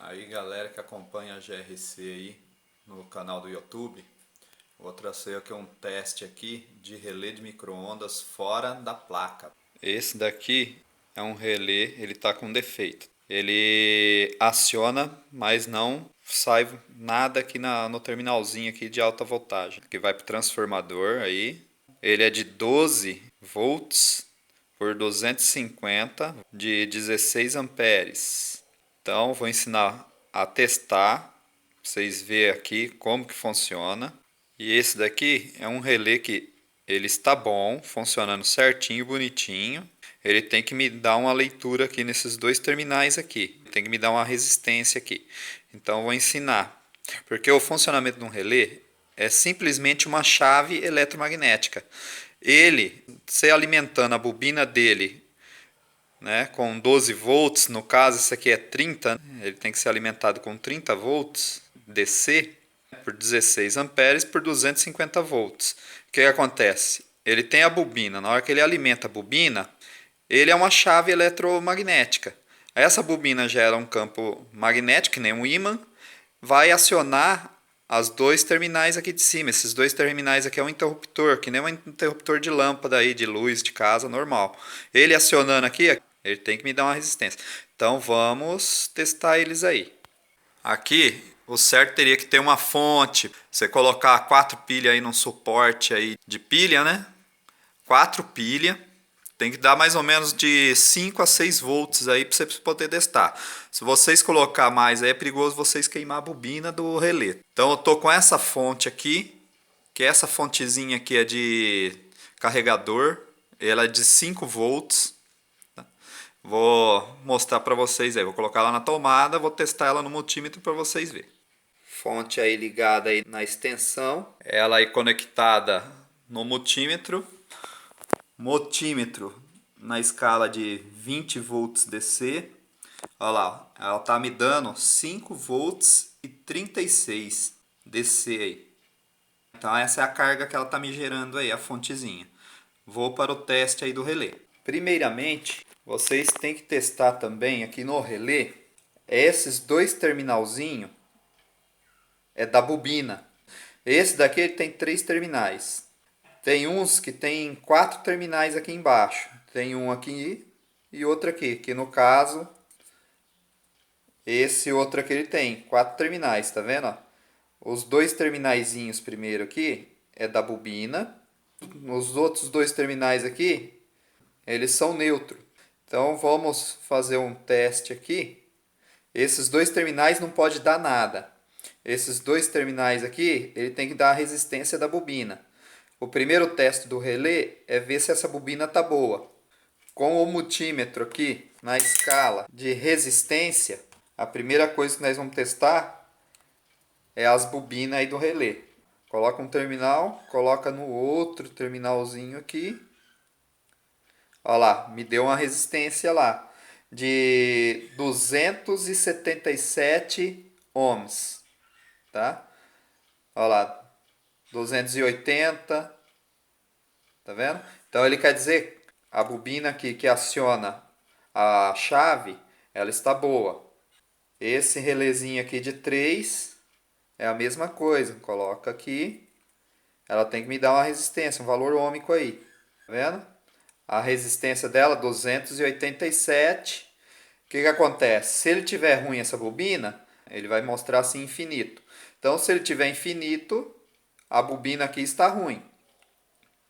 Aí galera que acompanha a GRC aí no canal do YouTube, vou trazer aqui um teste aqui de relé de micro-ondas fora da placa. Esse daqui é um relé, ele está com defeito. Ele aciona, mas não sai nada aqui no terminalzinho aqui de alta voltagem, que vai para o transformador aí. Ele é de 12 volts por 250 de 16 amperes. Então vou ensinar a testar, pra vocês verem aqui como que funciona. E esse daqui é um relé que ele está bom, funcionando certinho, bonitinho. Ele tem que me dar uma leitura aqui nesses dois terminais aqui. Tem que me dar uma resistência aqui. Então vou ensinar. Porque o funcionamento de um relé é simplesmente uma chave eletromagnética. Ele, se alimentando a bobina dele, né, com 12 volts, no caso isso aqui é 30, ele tem que ser alimentado com 30 volts DC por 16 amperes por 250 volts. O que acontece? Ele tem a bobina, na hora que ele alimenta a bobina, ele é uma chave eletromagnética. Essa bobina gera um campo magnético, que nem um ímã, vai acionar as dois terminais aqui de cima. Esses dois terminais aqui é um interruptor, que nem um interruptor de lâmpada aí, de luz de casa normal. Ele acionando aqui, ele tem que me dar uma resistência. Então vamos testar eles aí. Aqui o certo teria que ter uma fonte. Você colocar 4 pilhas aí num suporte aí de pilha, né? 4 pilhas. Tem que dar mais ou menos de 5 a 6 volts aí para você poder testar. Se vocês colocar mais aí é perigoso vocês queimar a bobina do relé. Então eu tô com essa fonte aqui, que essa fontezinha aqui é de carregador, ela é de 5 volts. Vou mostrar para vocês aí, vou colocar ela na tomada, vou testar ela no multímetro para vocês verem. Fonte aí ligada aí na extensão, ela aí conectada no multímetro. Multímetro na escala de 20 volts DC. Olha lá, ela tá me dando 5 volts e 36 DC aí. Então essa é a carga que ela tá me gerando aí, a fontezinha. Vou para o teste aí do relé. Primeiramente, vocês têm que testar também aqui no relé, esses dois terminalzinhos é da bobina. Esse daqui ele tem 3 terminais. Tem uns que tem 4 terminais aqui embaixo. Tem um aqui e outro aqui. Que no caso, esse outro aqui ele tem 4 terminais, tá vendo? Os dois terminaizinhos primeiro aqui é da bobina. Os outros dois terminais aqui, eles são neutro. Então vamos fazer um teste aqui. Esses dois terminais não pode dar nada. Esses dois terminais aqui, ele tem que dar a resistência da bobina. O primeiro teste do relé é ver se essa bobina está boa. Com o multímetro aqui na escala de resistência, a primeira coisa que nós vamos testar é as bobinas aí do relé. Coloca um terminal, coloca no outro terminalzinho aqui. Olha lá, me deu uma resistência lá de 277 ohms, tá? Olha lá, 280, tá vendo? Então ele quer dizer, a bobina aqui que aciona a chave, ela está boa. Esse relézinho aqui de 3 é a mesma coisa, coloca aqui, ela tem que me dar uma resistência, um valor ôhmico aí, tá vendo? A resistência dela 287. O que acontece? Se ele tiver ruim essa bobina, ele vai mostrar assim infinito. Então se ele tiver infinito, a bobina aqui está ruim.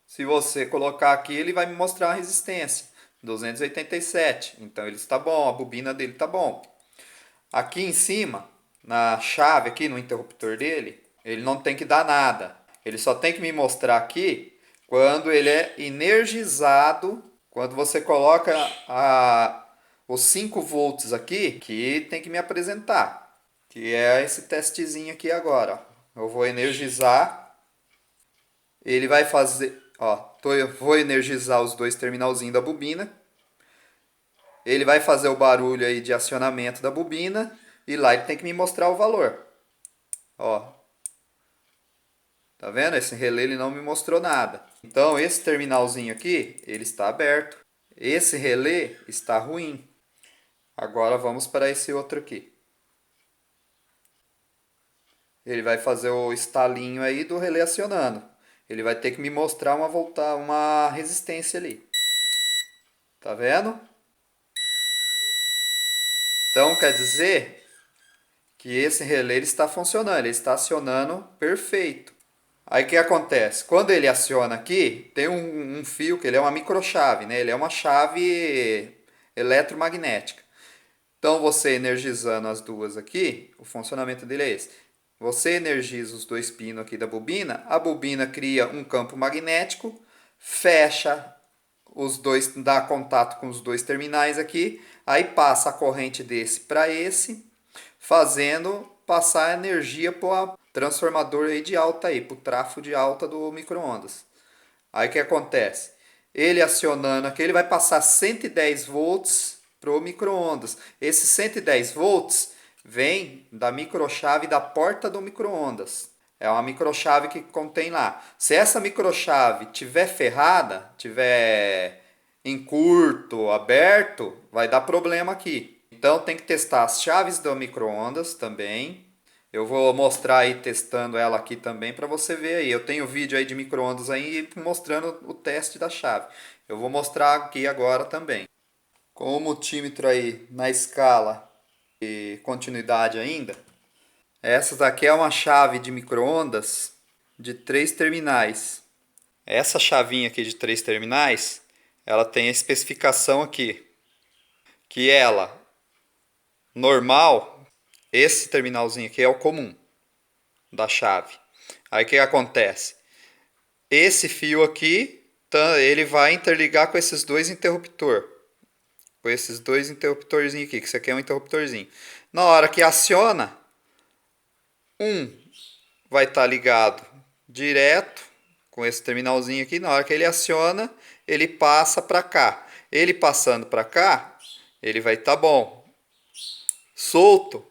Se você colocar aqui, ele vai me mostrar a resistência, 287. Então ele está bom, a bobina dele está bom. Aqui em cima, na chave aqui no interruptor dele, ele não tem que dar nada. Ele só tem que me mostrar aqui quando ele é energizado, quando você coloca os 5 volts aqui, que tem que me apresentar. Que é esse testezinho aqui agora. Eu vou energizar. Ele vai fazer, eu vou energizar os dois terminalzinhos da bobina. Ele vai fazer o barulho aí de acionamento da bobina e lá ele tem que me mostrar o valor. Ó. Tá vendo? Esse relé ele não me mostrou nada. Então esse terminalzinho aqui, ele está aberto. Esse relé está ruim. Agora vamos para esse outro aqui. Ele vai fazer o estalinho aí do relé acionando. Ele vai ter que me mostrar uma resistência ali. Tá vendo? Então quer dizer que esse relé ele está funcionando, ele está acionando perfeito. Aí o que acontece? Quando ele aciona aqui, tem um fio que ele é uma microchave, né? Ele é uma chave eletromagnética. Então você energizando as duas aqui, o funcionamento dele é esse. Você energiza os dois pinos aqui da bobina, a bobina cria um campo magnético, fecha os dois, dá contato com os dois terminais aqui, aí passa a corrente desse para esse, fazendo passar a energia para o transformador aí de alta aí, para o trafo de alta do micro-ondas. Aí o que acontece? Ele acionando aqui, ele vai passar 110 volts para o micro-ondas. Esses 110 volts vem da microchave da porta do micro-ondas. É uma microchave que contém lá. Se essa microchave tiver ferrada, tiver em curto, aberto, vai dar problema aqui. Então tem que testar as chaves do micro-ondas também. Eu vou mostrar aí testando ela aqui também para você ver aí. Eu tenho vídeo aí de micro-ondas aí mostrando o teste da chave. Eu vou mostrar aqui agora também. Com o multímetro aí na escala e continuidade ainda. Essa daqui é uma chave de micro-ondas de 3 terminais. Essa chavinha aqui de 3 terminais, ela tem a especificação aqui. Que ela, normal, esse terminalzinho aqui é o comum da chave. Aí o que acontece? Esse fio aqui, ele vai interligar com esses dois interruptores. Com esses dois interruptorzinhos aqui, que isso aqui é um interruptorzinho. Na hora que aciona, um vai estar ligado direto com esse terminalzinho aqui. Na hora que ele aciona, ele passa para cá. Ele passando para cá, ele vai estar bom. Solto,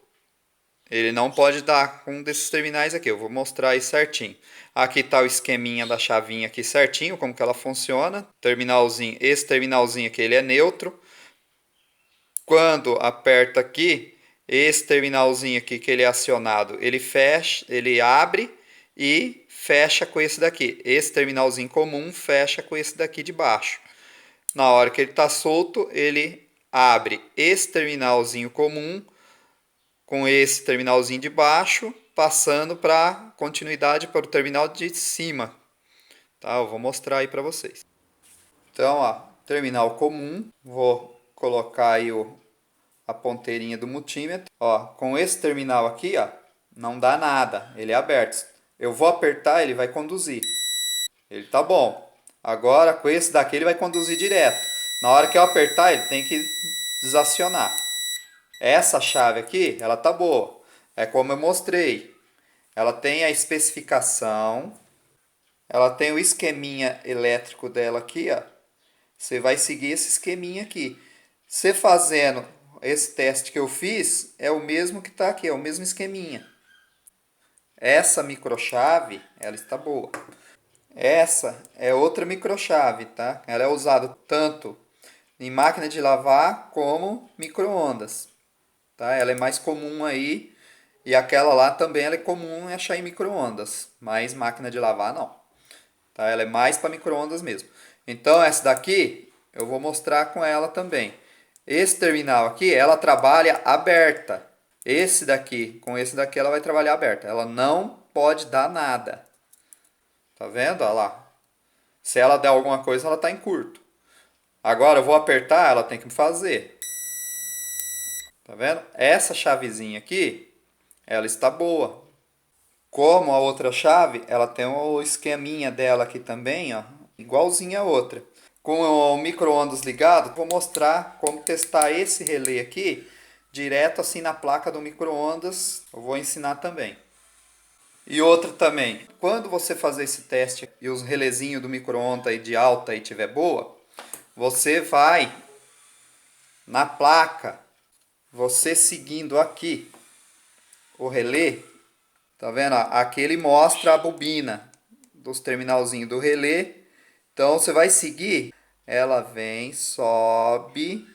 ele não pode dar com um desses terminais aqui. Eu vou mostrar aí certinho. Aqui está o esqueminha da chavinha aqui certinho, como que ela funciona. Terminalzinho, esse terminalzinho aqui ele é neutro. Quando aperta aqui, esse terminalzinho aqui que ele é acionado, ele fecha, ele abre e fecha com esse daqui. Esse terminalzinho comum fecha com esse daqui de baixo. Na hora que ele está solto, ele abre esse terminalzinho comum com esse terminalzinho de baixo, passando para continuidade para o terminal de cima. Tá? Eu vou mostrar aí para vocês. Então, ó, terminal comum, vou colocar aí a ponteirinha do multímetro. Ó, com esse terminal aqui, ó, não dá nada, ele é aberto. Eu vou apertar, ele vai conduzir. Ele tá bom. Agora, com esse daqui, ele vai conduzir direto. Na hora que eu apertar, ele tem que desacionar. Essa chave aqui, ela tá boa. É como eu mostrei. Ela tem a especificação. Ela tem o esqueminha elétrico dela aqui, ó. Você vai seguir esse esqueminha aqui. Você fazendo esse teste que eu fiz, é o mesmo que está aqui, é o mesmo esqueminha. Essa microchave, ela está boa. Essa é outra microchave, tá? Ela é usada tanto em máquina de lavar como micro-ondas, tá? Ela é mais comum aí e aquela lá também ela é comum em achar em micro-ondas, mas máquina de lavar não, tá? Ela é mais para micro-ondas mesmo. Então essa daqui eu vou mostrar com ela também. Esse terminal aqui, ela trabalha aberta. Esse daqui, com esse daqui ela vai trabalhar aberta. Ela não pode dar nada. Tá vendo? Olha lá. Se ela der alguma coisa, ela está em curto. Agora eu vou apertar, ela tem que fazer. Tá vendo? Essa chavezinha aqui, ela está boa. Como a outra chave, ela tem o esqueminha dela aqui também, ó, igualzinha a outra. Com o micro-ondas ligado, vou mostrar como testar esse relé aqui direto assim na placa do micro-ondas. Eu vou ensinar também. E outra também, quando você fazer esse teste e os relézinhos do micro-ondas aí de alta aí tiver boa, você vai na placa, você seguindo aqui o relé, tá vendo? Aqui ele mostra a bobina dos terminalzinhos do relé. Então você vai seguir, ela vem, sobe,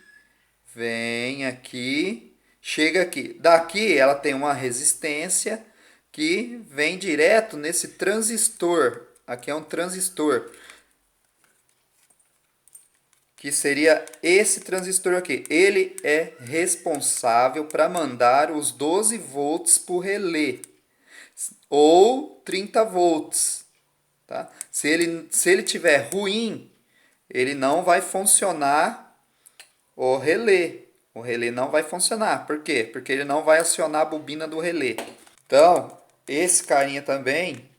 vem aqui, chega aqui. Daqui ela tem uma resistência que vem direto nesse transistor. Aqui é um transistor, que seria esse transistor aqui. Ele é responsável para mandar os 12 volts para o relé, ou 30 volts. Tá? Se ele tiver ruim, ele não vai funcionar o relé. O relé não vai funcionar. Por quê? Porque ele não vai acionar a bobina do relé. Então, esse carinha também,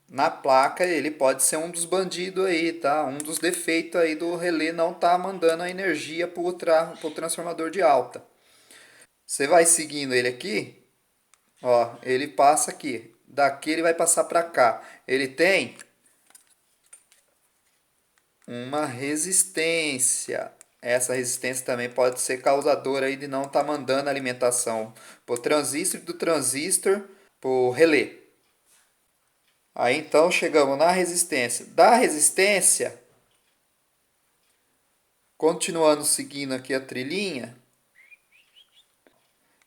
na placa, ele pode ser um dos bandidos aí, tá? Um dos defeitos aí do relé não tá mandando a energia pro transformador de alta. Você vai seguindo ele aqui, ó, ele passa aqui. Daqui ele vai passar para cá. Ele tem uma resistência. Essa resistência também pode ser causadora aí de não estar mandando alimentação pro transistor e do transistor pro relé. Aí então chegamos na resistência. Da resistência, continuando seguindo aqui a trilhinha.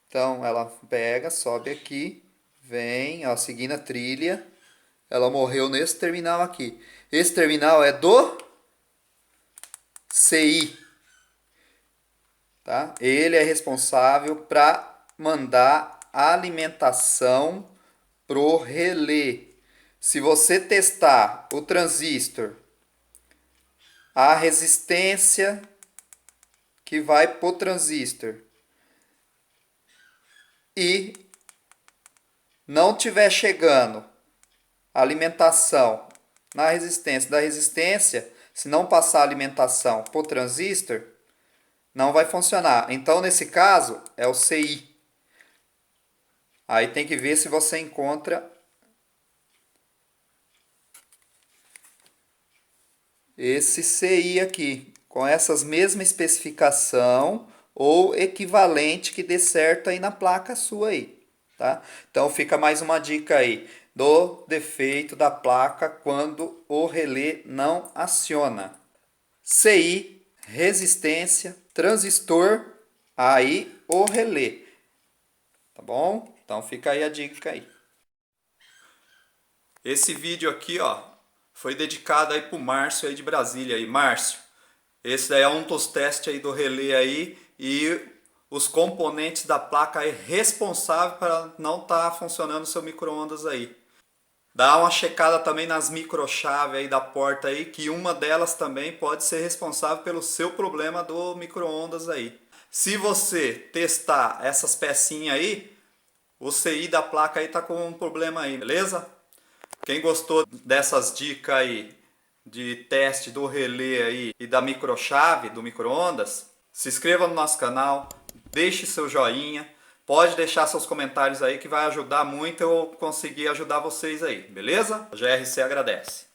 Então ela pega, sobe aqui, vem, ó, seguindo a trilha. Ela morreu nesse terminal aqui. Esse terminal é do CI. Tá? Ele é responsável para mandar alimentação pro relé. Se você testar o transistor, a resistência que vai pro transistor, e não tiver chegando alimentação na resistência da resistência, se não passar alimentação pro transistor, não vai funcionar. Então, nesse caso, é o CI. Aí tem que ver se você encontra esse CI aqui, com essas mesmas especificação ou equivalente que dê certo aí na placa sua aí, tá? Então, fica mais uma dica aí do defeito da placa quando o relé não aciona. CI, resistência, transistor, aí o relé. Tá bom? Então fica aí a dica aí. Esse vídeo aqui, ó, foi dedicado aí pro Márcio aí de Brasília aí. Márcio, esse daí é um dos testes aí do relé aí e os componentes da placa aí responsável para não estar funcionando o seu micro-ondas aí. Dá uma checada também nas microchaves aí da porta aí, que uma delas também pode ser responsável pelo seu problema do micro-ondas aí. Se você testar essas pecinhas aí, o CI da placa aí tá com um problema aí, beleza? Quem gostou dessas dicas aí de teste do relé aí e da microchave do micro-ondas, se inscreva no nosso canal, deixe seu joinha. Pode deixar seus comentários aí que vai ajudar muito eu conseguir ajudar vocês aí, beleza? A GRC agradece.